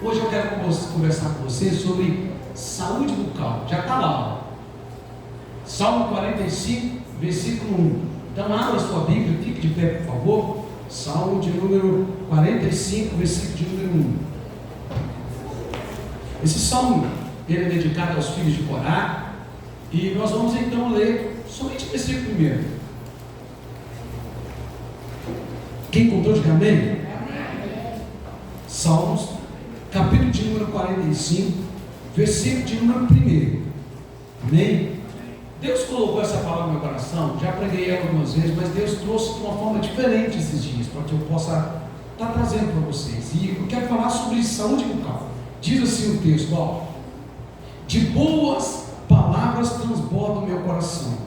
Hoje eu quero conversar com você sobre saúde bucal. Já está lá, ó. Salmo 45, versículo 1. Então abra sua Bíblia, fique de pé, por favor. Salmo de número 45, versículo de número 1. Esse salmo, ele é dedicado aos filhos de Corá. E nós vamos então ler somente o versículo 1. Quem encontrou, diga amém? Amém. Salmos, capítulo de número 45, versículo de número 1. Amém? Deus colocou essa palavra no meu coração, já preguei ela algumas vezes, mas Deus trouxe de uma forma diferente esses dias, para que eu possa estar trazendo para vocês. E eu quero falar sobre saúde bucal. Diz assim o texto, ó: de boas palavras transborda o meu coração,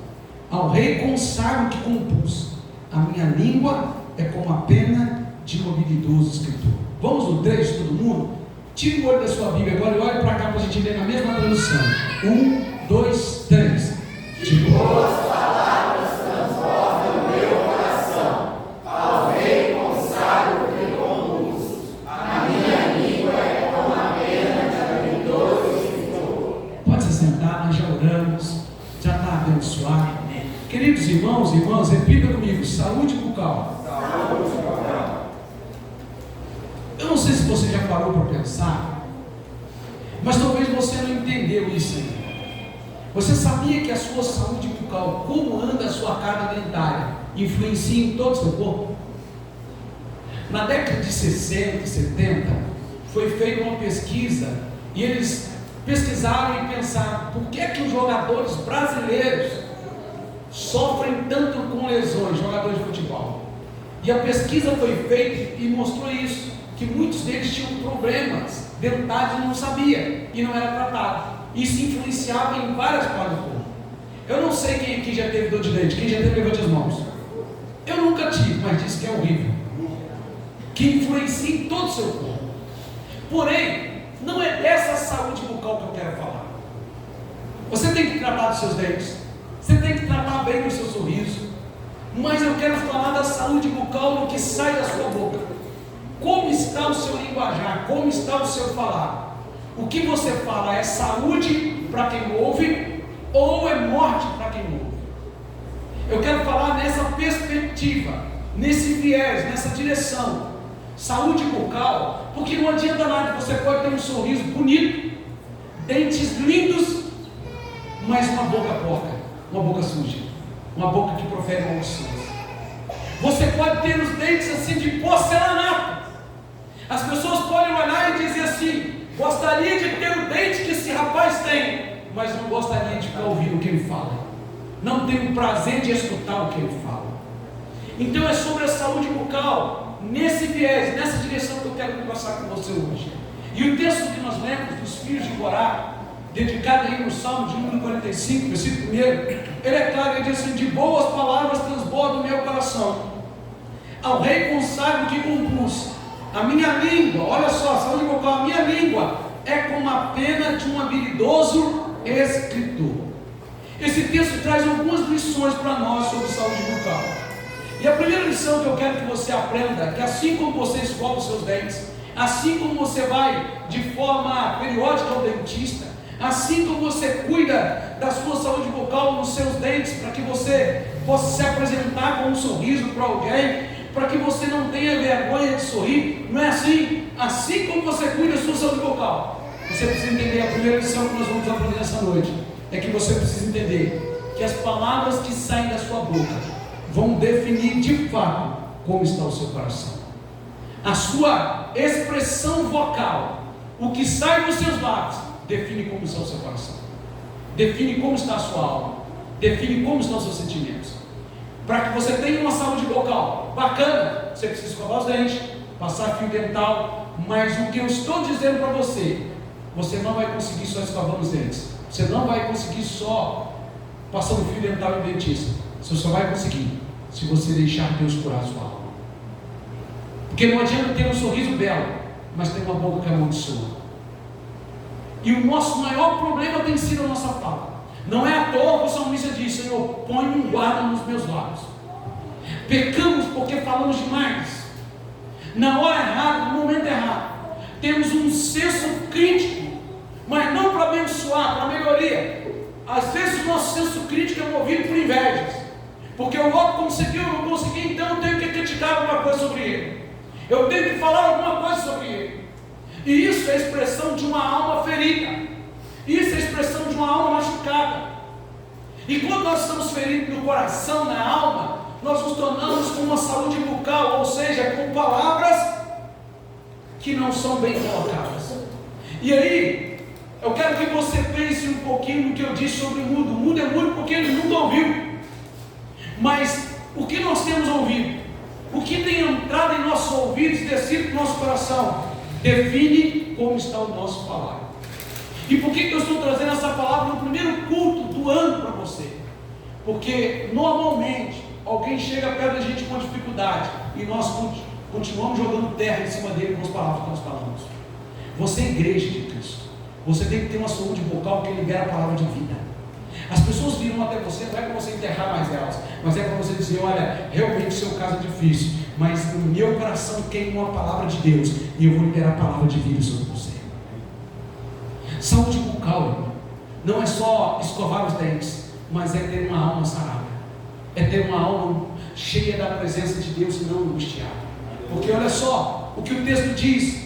ao rei consagro que compus, a minha língua é como a pena de um habilidoso escritor. Vamos no 3, todo mundo? Tire o olho da sua Bíblia agora e olhe para cá para a gente ler na mesma tradução. 1, 2, 3. De boas palavras transborda o meu coração, ao rei consagro que compus, a minha língua é como a pena de habilidoso escritor. Pode se sentar, nós já oramos, já está abençoado. Queridos irmãos e irmãs, repita comigo: saúde bucal. Saúde bucal. Eu não sei se você já parou para pensar, mas talvez você não entendeu isso ainda. Você sabia que a sua saúde bucal, como anda a sua carga dentária, influencia em todo o seu corpo? Na década de 60 e 70, foi feita uma pesquisa e eles pesquisaram e pensaram: por que é que os jogadores brasileiros sofrem tanto com lesões, jogadores de futebol? E a pesquisa foi feita e mostrou isso, que muitos deles tinham problemas dentários e não sabia, e não era tratado. Isso influenciava em várias partes do corpo. Eu não sei quem aqui já teve dor de dente. Quem já teve, levante as mãos. Eu nunca tive, mas disse que é horrível, que influencia em todo o seu corpo. Porém, não é dessa saúde bucal que eu quero falar. Você tem que tratar dos seus dentes, você tem que tratar bem do seu sorriso, mas eu quero falar da saúde bucal no que sai da sua boca. Como está o seu linguajar? Como está o seu falar? O que você fala é saúde para quem ouve ou é morte para quem ouve? Eu quero falar nessa perspectiva, nesse viés, nessa direção. Saúde bucal, porque não adianta nada, você pode ter um sorriso bonito, dentes lindos, mas uma boca porca, uma boca suja, uma boca que profere maldições. Você pode ter os dentes assim de porcelanato. As pessoas podem olhar e dizer assim: gostaria de ter o dente que esse rapaz tem, mas não gostaria de ficar ouvindo o que ele fala, não tem o prazer de escutar o que ele fala. Então é sobre a saúde bucal, nesse viés, nessa direção que eu quero conversar com você hoje. E o texto que nós lemos dos filhos de Corá, dedicado aí no Salmo de número 45, versículo 1, ele é claro, ele diz assim: de boas palavras transborda o meu coração, ao rei consagro que compus, a minha língua, olha só, saúde bucal, a minha língua é como a pena de um habilidoso escritor. Esse texto traz algumas lições para nós sobre saúde bucal. E a primeira lição que eu quero que você aprenda é que assim como você escova os seus dentes, assim como você vai de forma periódica ao dentista, assim como você cuida da sua saúde bucal nos seus dentes, para que você possa se apresentar com um sorriso para alguém, para que você não tenha vergonha de sorrir, não é assim? Assim como você cuida da sua saúde bucal, você precisa entender. A primeira lição que nós vamos aprender nessa noite é que você precisa entender que as palavras que saem da sua boca vão definir de fato como está o seu coração. A sua expressão vocal, o que sai dos seus lábios, define como está o seu coração, define como está a sua alma, define como estão os seus sentimentos. Para que você tenha uma saúde bucal bacana, você precisa escovar os dentes, passar fio dental. Mas o que eu estou dizendo para você, você não vai conseguir só escovando os dentes, você não vai conseguir só passando fio dental em dentista. Você só vai conseguir se você deixar Deus curar a sua alma. Porque não adianta ter um sorriso belo, mas ter uma boca que amaldiçoa. E o nosso maior problema tem sido a nossa fala. Não é à toa que o salmista diz: Senhor, põe um guarda nos meus lábios. Pecamos porque falamos demais, na hora errada, no momento errado. temos um senso crítico, mas não para abençoar, para melhoria. Às vezes o nosso senso crítico é movido por invejas, porque o outro conseguiu, eu não consegui, então eu tenho que criticar alguma coisa sobre ele, eu tenho que falar alguma coisa sobre ele. E isso é a expressão de uma alma ferida, isso é a expressão de uma alma machucada. E quando nós estamos feridos no coração, na alma, nós nos tornamos com uma saúde bucal, ou seja, com palavras que não são bem colocadas. E aí, eu quero que você pense um pouquinho no que eu disse sobre o mudo. O mudo é mudo porque ele nunca ouviu. Mas o que nós temos ouvido? O que tem entrado em nossos ouvidos e descido para o nosso coração? Define como está o nosso falar. E por que eu estou trazendo essa palavra no primeiro culto do ano para você? Porque normalmente alguém chega perto da gente com dificuldade e nós continuamos jogando terra em cima dele com as palavras que nós falamos. Você é igreja de Cristo, você tem que ter uma saúde vocal que libera a palavra de vida. As pessoas viram até você, não é para você enterrar mais elas, mas é para você dizer: olha, realmente o seu caso é difícil, mas no meu coração queima uma palavra de Deus e eu vou liberar a palavra de vida sobre você. Saúde bucal não é só escovar os dentes, mas é ter uma alma sarada, é ter uma alma cheia da presença de Deus e não angustiada. Porque olha só o que o texto diz: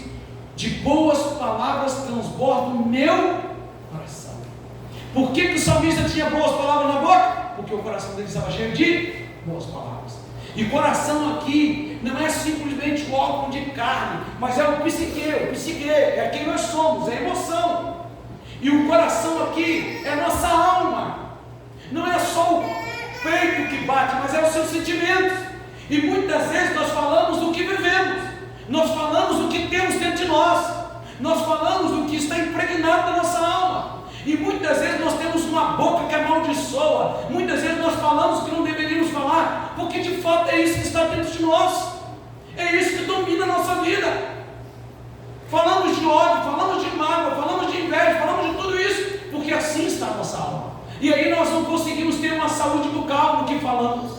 de boas palavras transborda o meu coração. Por que o salmista tinha boas palavras na boca? Porque o coração dele estava cheio de boas palavras. E coração aqui não é simplesmente o órgão de carne, mas é o psique, é quem nós somos, é a emoção. E o coração aqui é a nossa alma. Não é só o peito que bate, mas é os seus sentimentos. E muitas vezes nós falamos do que vivemos, nós falamos do que temos dentro de nós, nós falamos do que está impregnado na nossa alma. E muitas vezes nós temos uma boca que amaldiçoa, muitas vezes nós falamos que não deveríamos falar, porque de fato é isso que está dentro de nós, é isso que domina a nossa vida. Falamos de ódio, falamos de mágoa, falamos de inveja, falamos de tudo isso, porque assim está a nossa alma. E aí nós não conseguimos ter uma saúde bucal no que falamos.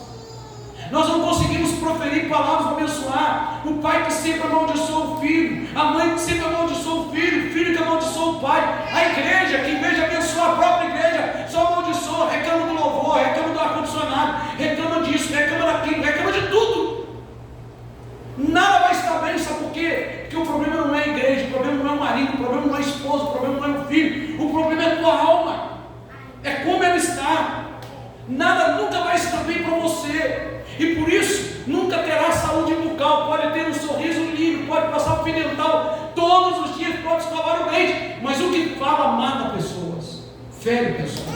Nós não conseguimos proferir palavras para abençoar. O pai que sempre amaldiçoa o filho, a mãe que sempre amaldiçoa o filho que amaldiçoa o pai, a igreja que em vez de abençoar a própria igreja, só amaldiçoa, reclama do louvor, reclama do ar-condicionado, reclama disso, reclama daquilo, reclama de tudo. Nada vai estar bem, sabe por quê? Porque o problema não é a igreja, o problema não é o marido, o problema não é a esposa, o problema não é o filho, o problema é a tua alma, é como ela está. Nada nunca vai estar bem para você. E por isso, nunca terá saúde bucal. Pode ter um sorriso livre, pode passar o fio dental todos os dias, pode escovar o dente, mas o que fala mata pessoas, fere pessoas.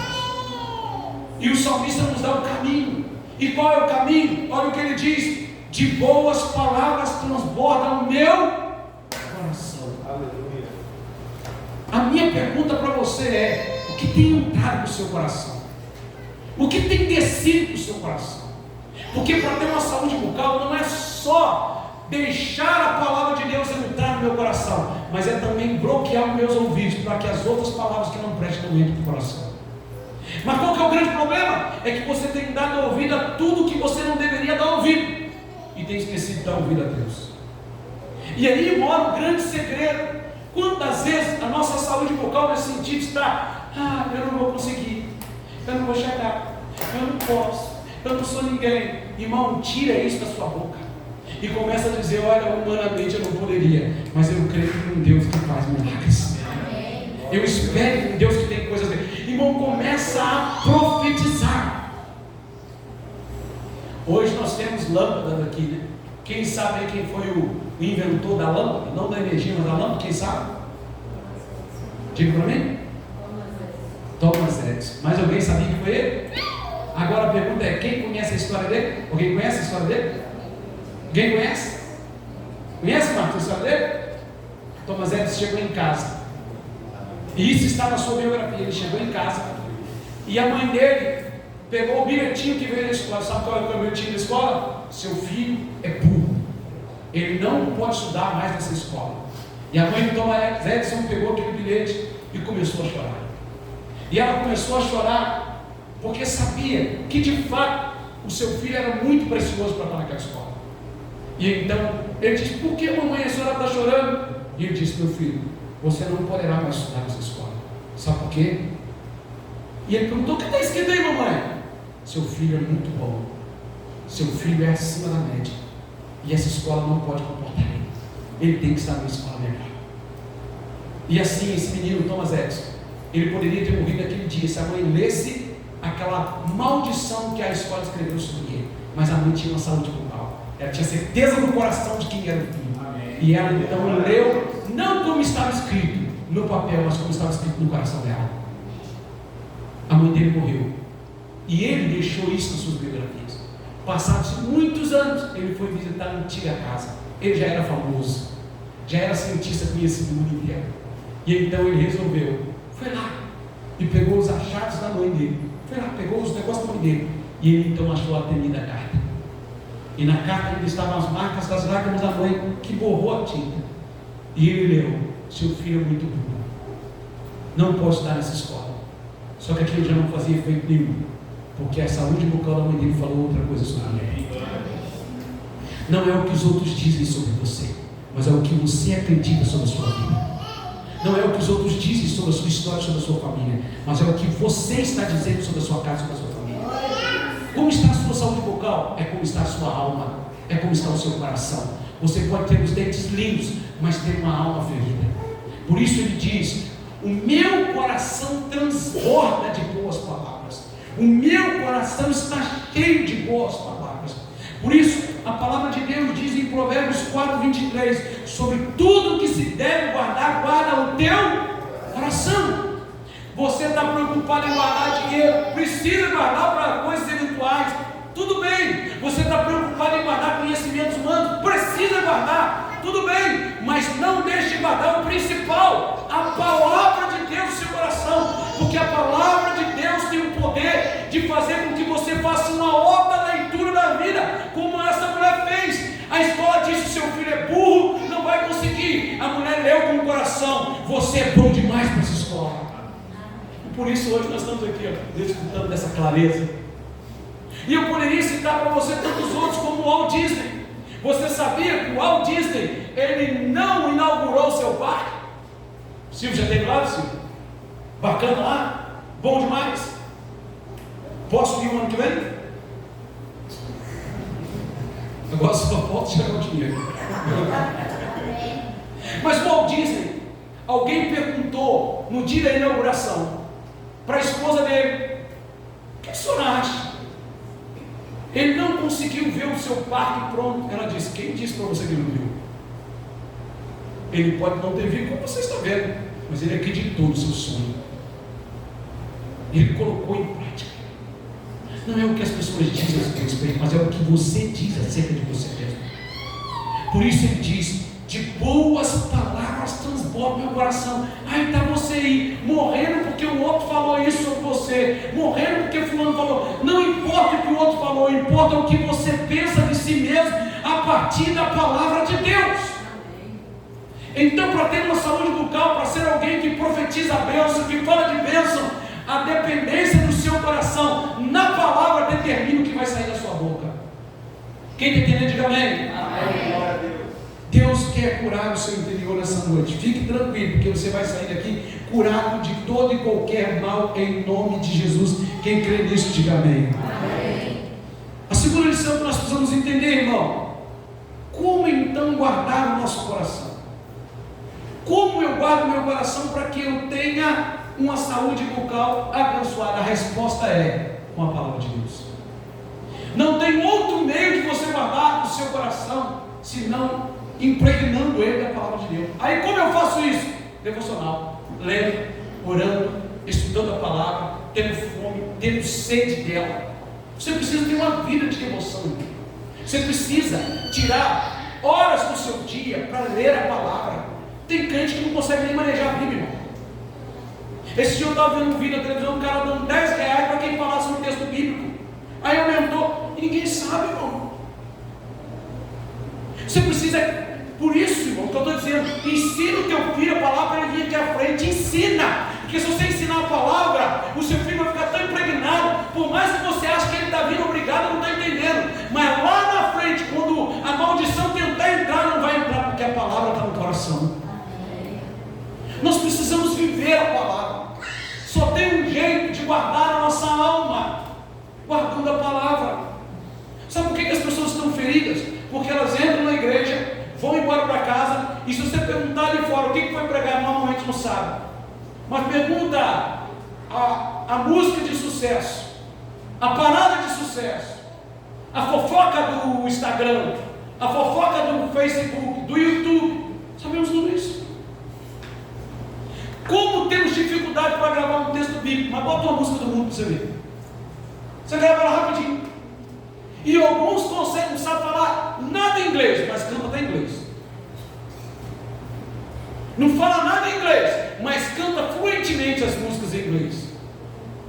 E o salmista nos dá o caminho. E qual é o caminho? Olha o que ele diz: de boas palavras transborda o meu coração. Aleluia. A minha pergunta para você é: o que tem entrado no seu coração? O que tem descido no seu coração? Porque para ter uma saúde bucal não é só deixar a palavra de Deus entrar no meu coração, mas é também bloquear os meus ouvidos para que as outras palavras que não prestam não entrem no coração. Mas qual que é o grande problema? É que você tem dado ouvido a tudo que você não deveria dar ouvido e tem esquecido de dar ouvido a Deus. E aí mora o grande segredo. Quantas vezes a nossa saúde bucal nesse sentido está: eu não vou conseguir, eu não vou chegar, eu não posso, eu não sou ninguém. Irmão, tira isso da sua boca e começa a dizer: olha, humanamente eu não poderia, mas eu creio em um Deus que faz milagres. Eu espero em um Deus que tem coisas. Irmão, começa a profetizar. Hoje nós temos lâmpadas aqui, né? Quem sabe aí quem foi o inventor da lâmpada? Não da energia, mas da lâmpada, quem sabe? Diga para mim. Thomas Edison. Mas alguém sabia que foi ele? Agora a pergunta é: quem conhece a história dele? Alguém conhece a história dele? Alguém conhece? Conhece, Marcos, a história dele? Thomas Edison chegou em casa, e isso está na sua biografia. Ele chegou em casa e a mãe dele pegou o bilhetinho que veio da escola. Sabe qual é o bilhetinho da escola? Seu filho é burro, ele não pode estudar mais nessa escola. E a mãe do Thomas Edison pegou aquele bilhete e começou a chorar. E ela começou a chorar porque sabia que de fato o seu filho era muito precioso para estar naquela escola. E então ele disse: por que, mamãe, a senhora está chorando? E ele disse: meu filho, você não poderá mais estudar nessa escola. Sabe por quê? E ele perguntou: o que está escrito aí, mamãe? Seu filho é muito bom, seu filho é acima da média, e essa escola não pode comportar ele tem que estar numa escola melhor. E assim, esse menino, Thomas Edison, ele poderia ter morrido naquele dia se a mãe lesse aquela maldição que a escola escreveu sobre ele, mas a mãe tinha uma saúde bucal, ela tinha certeza no coração de quem era o filho. Amém. E ela então leu, não como estava escrito no papel, mas como estava escrito no coração dela. A mãe dele morreu, e ele deixou isso nas suas biografias. Passados muitos anos, ele foi visitar a antiga casa. Ele já era famoso, já era cientista conhecido no mundo inteiro. E então ele resolveu, foi lá e pegou os achados da mãe dele, foi lá, pegou os negócios da mãe dele, e ele então achou a temida carta. E na carta ainda estavam as marcas das lágrimas da mãe, que borrou a tinta. E ele leu: seu filho é muito burro, não pode estar nessa escola. Só que aquilo já não fazia efeito nenhum, porque a saúde bucal da mãe dele falou outra coisa sobre ele. Não é o que os outros dizem sobre você, mas é o que você acredita sobre a sua vida. Não é o que os outros dizem sobre a sua história, sobre a sua família, mas é o que você está dizendo sobre a sua casa, sobre a sua família. Como está a sua saúde bucal? É como está a sua alma, é como está o seu coração. Você pode ter os dentes lindos, mas ter uma alma ferida. Por isso ele diz: o meu coração transborda de boas palavras, o meu coração está cheio de boas palavras. Por isso a palavra de Deus diz em Provérbios 4:23, sobre tudo que se deve guardar, guarda o teu coração. Você está preocupado em guardar dinheiro, precisa guardar para coisas eventuais, tudo bem. Você está preocupado em guardar conhecimentos humanos, precisa guardar, tudo bem. Mas não deixe de guardar o principal, a palavra de Deus no seu coração, porque a palavra de Deus tem o poder de fazer com que você faça uma outra leitura da vida, como essa mulher fez. A escola disse: seu filho é burro, não vai conseguir. A mulher leu com o coração: você é bom demais para essa escola. E por isso hoje nós estamos aqui, desfrutando dessa clareza. E eu poderia citar para você tantos outros, como o Walt Disney. Você sabia que o Walt Disney, ele não inaugurou o seu parque? Silvio já teve lá, Silvio? Bacana lá, bom demais. Posso ir o ano que vem? Agora só falta chegar o dinheiro. Mas o Walt Disney, alguém perguntou no dia da inauguração para a esposa dele: o que a senhora acha? Ele não conseguiu ver o seu parque pronto. Ela disse: quem disse para você que não viu? Ele pode não ter visto como você está vendo, mas ele acreditou no seu sonho. Ele colocou em prática. Não é o que as pessoas dizem a seu respeito, mas é o que você diz acerca de você mesmo. Por isso ele diz: de boas palavras transborda meu coração. Aí está você aí, morrendo porque o outro falou isso sobre você, morrendo porque fulano falou. Não importa o que o outro falou, importa o que você pensa de si mesmo a partir da palavra de Deus. Então, para ter uma saúde bucal, para ser alguém que profetiza a bênção, que fala de bênção, a dependência do seu coração na palavra determina o que vai sair da sua boca. Quem está entendendo, diga amém. Amém. Deus quer curar o seu interior nessa noite. Fique tranquilo, porque você vai sair daqui curado de todo e qualquer mal, em nome de Jesus. Quem crê nisso, diga amém. Amém. A segunda lição que nós precisamos entender, irmão: como então guardar o nosso coração? Como eu guardo meu coração para que eu tenha uma saúde bucal abençoada? A resposta é com a palavra de Deus. Não tem outro meio de você guardar o seu coração senão impregnando ele da palavra de Deus. Aí como eu faço isso? Devocional, lendo, orando, estudando a palavra, tendo fome, tendo sede dela. Você precisa ter uma vida de devoção. Você precisa tirar horas do seu dia para ler a palavra. Tem crente que não consegue nem manejar a Bíblia, irmão. Esse dia eu estava vendo um vídeo na televisão, um cara dando R$10 para quem falasse um texto bíblico. Aí aumentou, e ninguém sabe, irmão. Você precisa, por isso, irmão, que eu estou dizendo, ensina o teu filho a palavra, ele vir aqui à frente, ensina. Porque se você ensinar a palavra, o seu filho vai ficar tão impregnado, por mais que você ache que ele está vindo obrigado, não está entendendo. Mas lá na frente, quando a maldição tentar entrar, não vai entrar, porque a palavra está no coração. Nós precisamos viver a palavra. Só tem um jeito de guardar a nossa alma, guardando a palavra. Sabe por que as pessoas estão feridas? Porque elas entram na igreja, vão embora para casa, e se você perguntar ali fora o que foi pregar, normalmente não sabe. Mas pergunta a música de sucesso, a parada de sucesso, a fofoca do Instagram, a fofoca do Facebook, do YouTube. Sabemos tudo isso. Como temos dificuldade para gravar um texto bíblico, mas bota uma música do mundo para você ver. Você grava ela rapidinho. E alguns conseguem, não sabem falar nada em inglês, mas canta até em inglês. Não fala nada em inglês, mas canta fluentemente as músicas em inglês.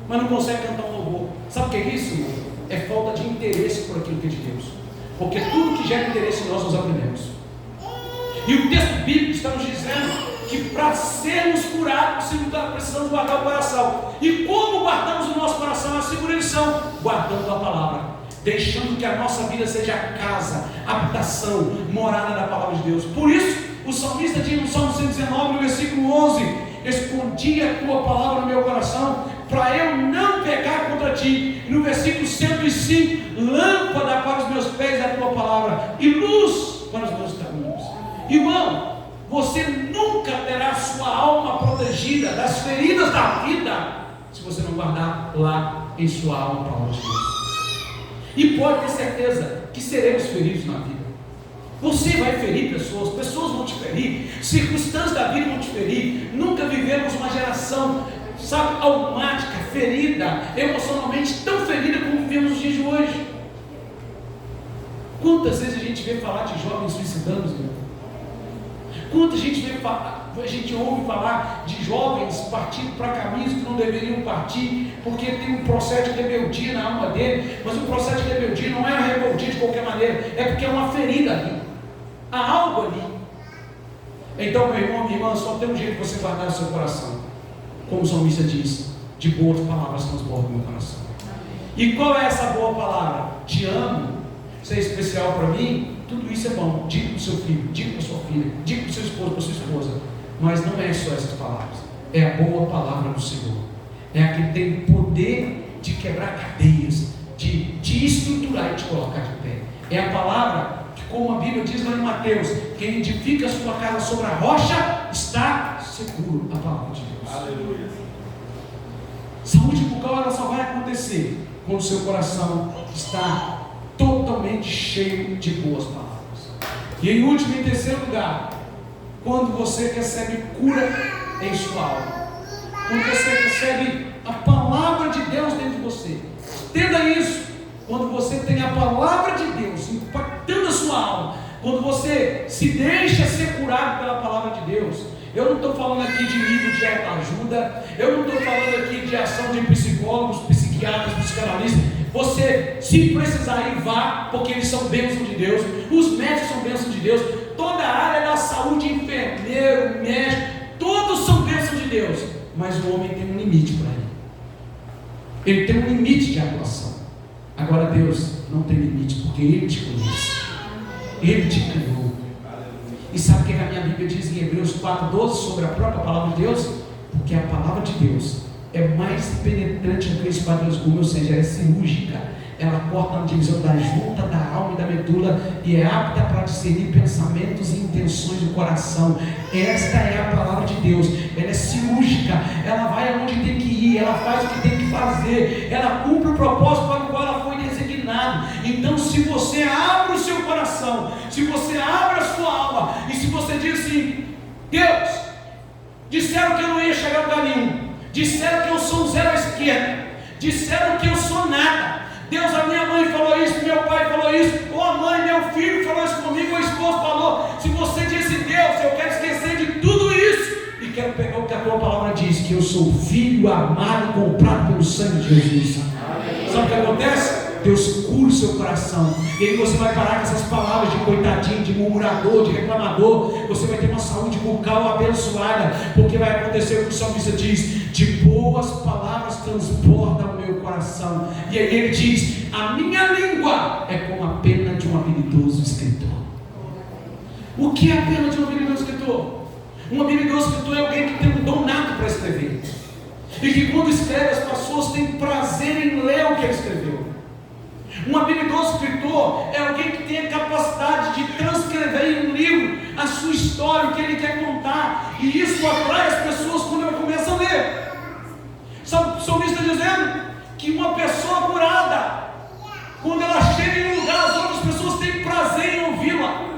Mas não consegue cantar um louvor. Sabe o que é isso? É falta de interesse por aquilo que é de Deus. Porque tudo que gera interesse nós aprendemos. E o texto bíblico está nos dizendo que para sermos curados precisamos guardar o coração. E como guardamos o nosso coração? A segunda lição: guardando a palavra, deixando que a nossa vida seja casa, habitação, morada da palavra de Deus. Por isso o salmista diz no Salmo 119, no versículo 11: escondi a tua palavra no meu coração, para eu não pecar contra ti. E no versículo 105: lâmpada para os meus pés é a tua palavra, e luz para os meus caminhos. Irmão, você nunca terá a sua alma protegida das feridas da vida, se você não guardar lá em sua alma a palavra de Deus. E pode ter certeza que seremos feridos na vida. Você vai ferir pessoas, pessoas vão te ferir, circunstâncias da vida vão te ferir. Nunca vivemos uma geração, sabe, almática, ferida, emocionalmente tão ferida como vivemos nos dias de hoje. Quantas vezes a gente vê falar de jovens suicidando, irmão? Quanta gente a gente ouve falar de jovens partindo para caminhos que não deveriam partir, porque tem um processo de rebeldia na alma dele. Mas o processo de rebeldia não é uma rebeldia de qualquer maneira, é porque é uma ferida ali, há algo ali. Então, meu irmão, minha irmã, só tem um jeito de você guardar o seu coração, como o salmista diz: de boas palavras transbordam o meu coração. E qual é essa boa palavra? Te amo, você é especial para mim. Tudo isso é bom. Diga para o seu filho, diga para a sua filha, diga para o seu esposo, para a sua esposa. Mas não é só essas palavras. É a boa palavra do Senhor. É a que tem poder de quebrar cadeias, de estruturar e te colocar de pé. É a palavra que, como a Bíblia diz lá em Mateus: quem edifica a sua casa sobre a rocha está seguro. A palavra de Deus. Aleluia. Saúde bucal, ela só vai acontecer quando o seu coração está totalmente cheio de boas palavras. E em último e em terceiro lugar, quando você recebe cura em sua alma, quando você recebe a palavra de Deus dentro de você. Entenda isso: quando você tem a palavra de Deus impactando a sua alma, quando você se deixa ser curado pela palavra de Deus. Eu não estou falando aqui de livro de autoajuda, eu não estou falando aqui de ação de psicólogos, psiquiatras, psicanalistas. Você, se precisar ir, vá, porque eles são bênçãos de Deus. Os médicos são bênçãos de Deus. Toda a área da saúde, enfermeiro, médico, todos são bênçãos de Deus. Mas o homem tem um limite para ele. Ele tem um limite de atuação. Agora Deus não tem limite, porque Ele te conhece, Ele te criou. E sabe o que a minha Bíblia diz em Hebreus 4:12 sobre a própria palavra de Deus? Porque a palavra de Deus é mais penetrante do que a espada de dois gumes, ou seja, ela é cirúrgica. Ela corta na divisão da junta, da alma e da medula, e é apta para discernir pensamentos e intenções do coração. Esta é a palavra de Deus. Ela é cirúrgica, ela vai aonde tem que ir, ela faz o que tem que fazer, ela cumpre o propósito para o qual ela foi designada. Então, se você abre o seu coração, se você abre a sua alma, e se você diz assim: Deus, disseram que eu não ia chegar a lugar nenhum, disseram que eu sou um zero à esquerda, disseram que eu sou nada. Deus, a minha mãe falou isso, meu pai falou isso, ou a mãe, meu filho falou isso comigo, ou o esposo falou. Se você disse: Deus, eu quero esquecer de tudo isso e quero pegar o que a tua palavra diz, que eu sou filho amado, comprado pelo sangue de Jesus. Amém. Sabe o que acontece? Deus cura o seu coração, e aí você vai parar com essas palavras de coitadinho, de murmurador, de reclamador. Você vai ter uma saúde bucal abençoada, porque vai acontecer o que o salmista diz: de boas palavras transborda o meu coração. E aí ele diz: a minha língua é como a pena de um habilidoso escritor. O que é a pena de um habilidoso escritor? Um habilidoso escritor é alguém que tem um dom nato para escrever. E que quando escreve, as pessoas têm prazer em ler o que ele escreveu. Um habilidoso escritor é alguém que tem a capacidade de transcrever em um livro a sua história, o que ele quer contar. E isso atrai as pessoas quando ela começa a ler. Sabe o que o salmista está dizendo? Que uma pessoa curada, quando ela chega em um lugar, as outras pessoas têm prazer em ouvi-la.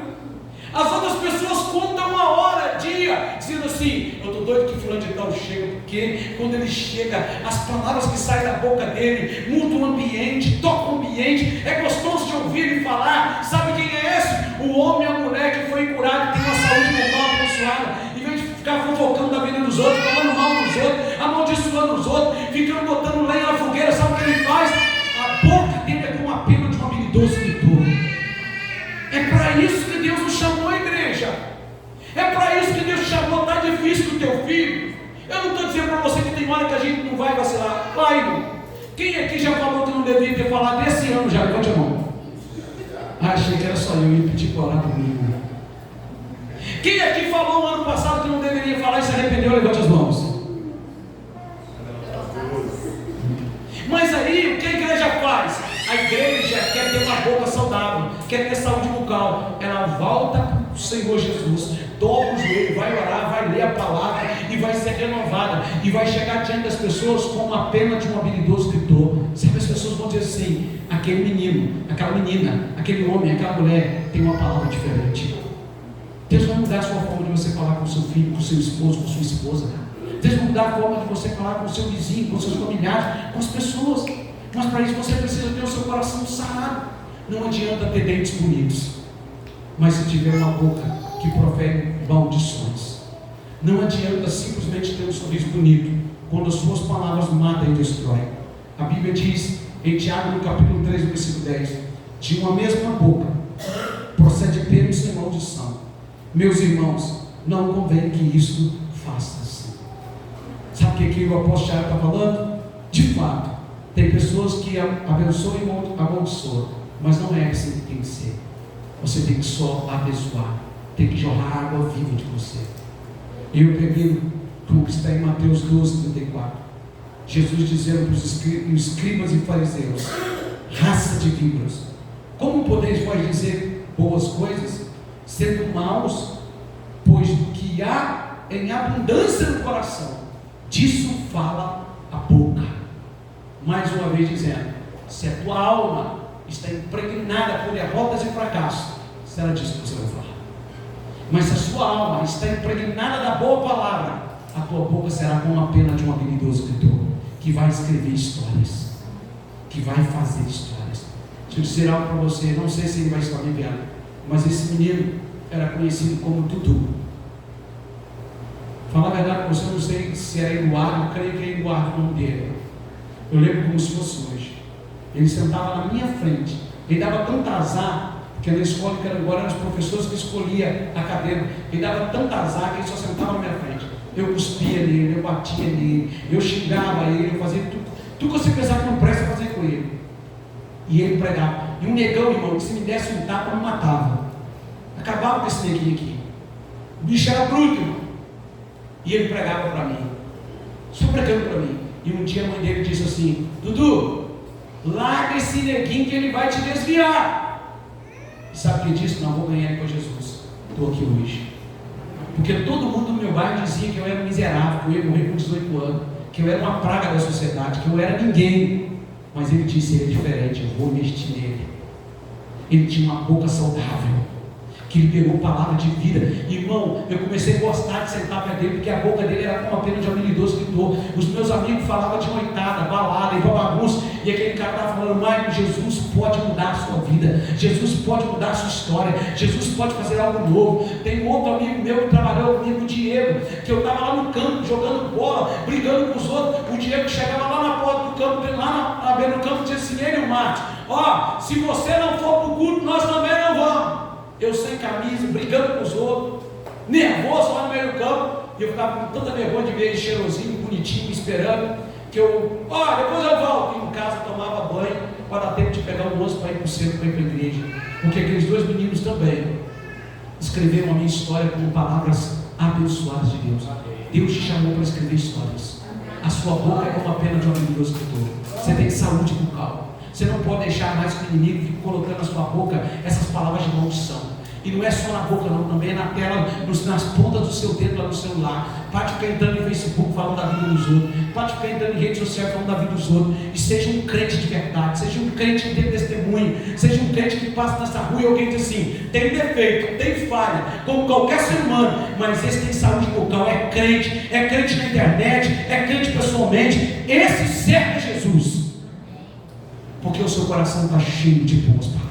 As outras pessoas contam a hora, dia, dizendo assim: eu estou doido que fulano de tal chega, porque quando ele chega, as palavras que saem da boca dele mudam o ambiente, tocam o ambiente, é gostoso de ouvir ele falar. Sabe quem é esse? O homem e a mulher que foi curado, que tem uma saúde mental abençoada. Em vez de ficar fofocando da vida dos outros, falando mal dos outros, amaldiçoando os outros, ficando botando lenha na fogueira, sabe o que ele faz? A boca dele é como a pena de um habilidoso escritor. É para isso que Deus nos chamou, a igreja. É para isso que Deus te chamou. Está difícil com o teu filho. Eu não estou dizendo para você que tem hora que a gente não vai vacilar. Vai, irmão. Quem aqui já falou que não deveria ter falado esse ano já? Levante a mão. Achei que era só eu ia pedir para orar por mim. Quem aqui falou no ano passado que não deveria falar e se arrependeu? Levante as mãos. Mas aí, o que a igreja faz? A igreja quer ter uma boca saudável, quer ter saúde bucal. Ela volta para o Senhor Jesus, dobra o joelho, vai orar, vai ler a palavra e vai ser renovada. E vai chegar diante das pessoas com a pena de um habilidoso escritor. Sabe, as pessoas vão dizer assim: aquele menino, aquela menina, aquele homem, aquela mulher tem uma palavra diferente. Deus vai mudar a sua forma de você falar com o seu filho, com o seu esposo, com a sua esposa. Deus vai mudar a forma de você falar com o seu vizinho, com os seus familiares, com as pessoas. Mas para isso você precisa ter o seu coração sarado. Não adianta ter dentes bonitos, mas se tiver uma boca que profere maldições. Não adianta simplesmente ter um sorriso bonito, quando as suas palavras matam e destroem. A Bíblia diz em Tiago, no capítulo 3, versículo 10: de uma mesma boca procede bênção e maldição. Meus irmãos, não convém que isso faça assim. Sabe o que o apóstolo Tiago está falando? De fato, tem pessoas que abençoam e amaldiçoam, mas não é assim que tem que ser. Você tem que só abençoar, tem que jorrar água viva de você. Eu termino com o que está em Mateus 12, 34. Jesus dizendo para os escribas e fariseus: raça de víboras, como podeis vós dizer boas coisas, sendo maus? Pois do que há em abundância no coração, disso fala a boca. Mais uma vez dizendo: se a tua alma está impregnada por derrotas e fracassos, será disso que você vai falar. Mas se a sua alma está impregnada da boa palavra, a tua boca será como a pena de um habilidoso escritor, que vai escrever histórias, que vai fazer histórias. Deixa eu dizer algo para você, não sei se ele vai estar me vendo, mas esse menino era conhecido como Dudu. Falar a verdade para você, eu não sei se era Eduardo, eu creio que é Eduardo o nome dele. Eu lembro como se fosse hoje. Ele sentava na minha frente. Ele dava tanto azar, porque na escola que agora eram os professores que escolhiam a cadeira. Ele dava tanto azar que ele só sentava na minha frente. Eu cuspia nele, eu batia nele, eu xingava ele, eu fazia tudo que você pensava que não presta, eu fazia com ele. E ele pregava. E um negão, irmão, que se me desse um tapa, eu me matava. Acabava com esse neguinho aqui. O bicho era bruto, irmão. E ele pregava para mim. Só pregando para mim. E um dia a mãe dele disse assim: Dudu, larga esse neguinho que ele vai te desviar. E sabe o que ele disse? Não, vou ganhar ele com Jesus. Estou aqui hoje. Porque todo mundo no meu bairro dizia que eu era miserável, que eu ia morrer com 18 anos, que eu era uma praga da sociedade, que eu era ninguém. Mas ele disse: ele é diferente, eu vou investir nele. Ele tinha uma boca saudável, que ele pegou palavra de vida. Irmão, eu comecei a gostar de sentar perto dele, porque a boca dele era como a pena de habilidoso escritor. Os meus amigos falavam de noitada, balada e bagunça, e aquele cara estava falando: Maicon, Jesus pode mudar a sua vida, Jesus pode mudar a sua história, Jesus pode fazer algo novo. Tem um outro amigo meu que trabalhou comigo, o Diego, que eu estava lá no campo, jogando bola, brigando com os outros. O Diego chegava lá na porta do campo, lá na beira do campo, e disse assim: ei, meu Márcio, ó, se você não for para o culto, nós também não vamos. Eu sem camisa, brigando com os outros, nervoso lá no meio do campo, e eu ficava com tanta vergonha de ver ele cheirosinho, bonitinho, esperando, que eu, depois eu volto. E em casa tomava banho, para dar tempo de pegar o moço para ir para o centro, para ir para a igreja. Porque aqueles dois meninos também escreveram a minha história com palavras abençoadas de Deus. Deus te chamou para escrever histórias. A sua boca é como a pena de um habilidoso escritor. Você tem saúde bucal. Você não pode deixar mais que o inimigo fique colocando na sua boca essas palavras de maldição. E não é só na boca não, também é na tela, nas pontas do seu dedo lá no celular. Pode ficar entrando em Facebook falando da vida dos outros. Pode ficar entrando em rede social falando da vida dos outros. E seja um crente de verdade, seja um crente que tem testemunho, seja um crente que passa nessa rua e alguém diz assim: tem defeito, tem falha, como qualquer ser humano, mas esse tem saúde bucal, é crente na internet, é crente pessoalmente. Esse serve a Jesus, porque o seu coração está cheio de boas palavras.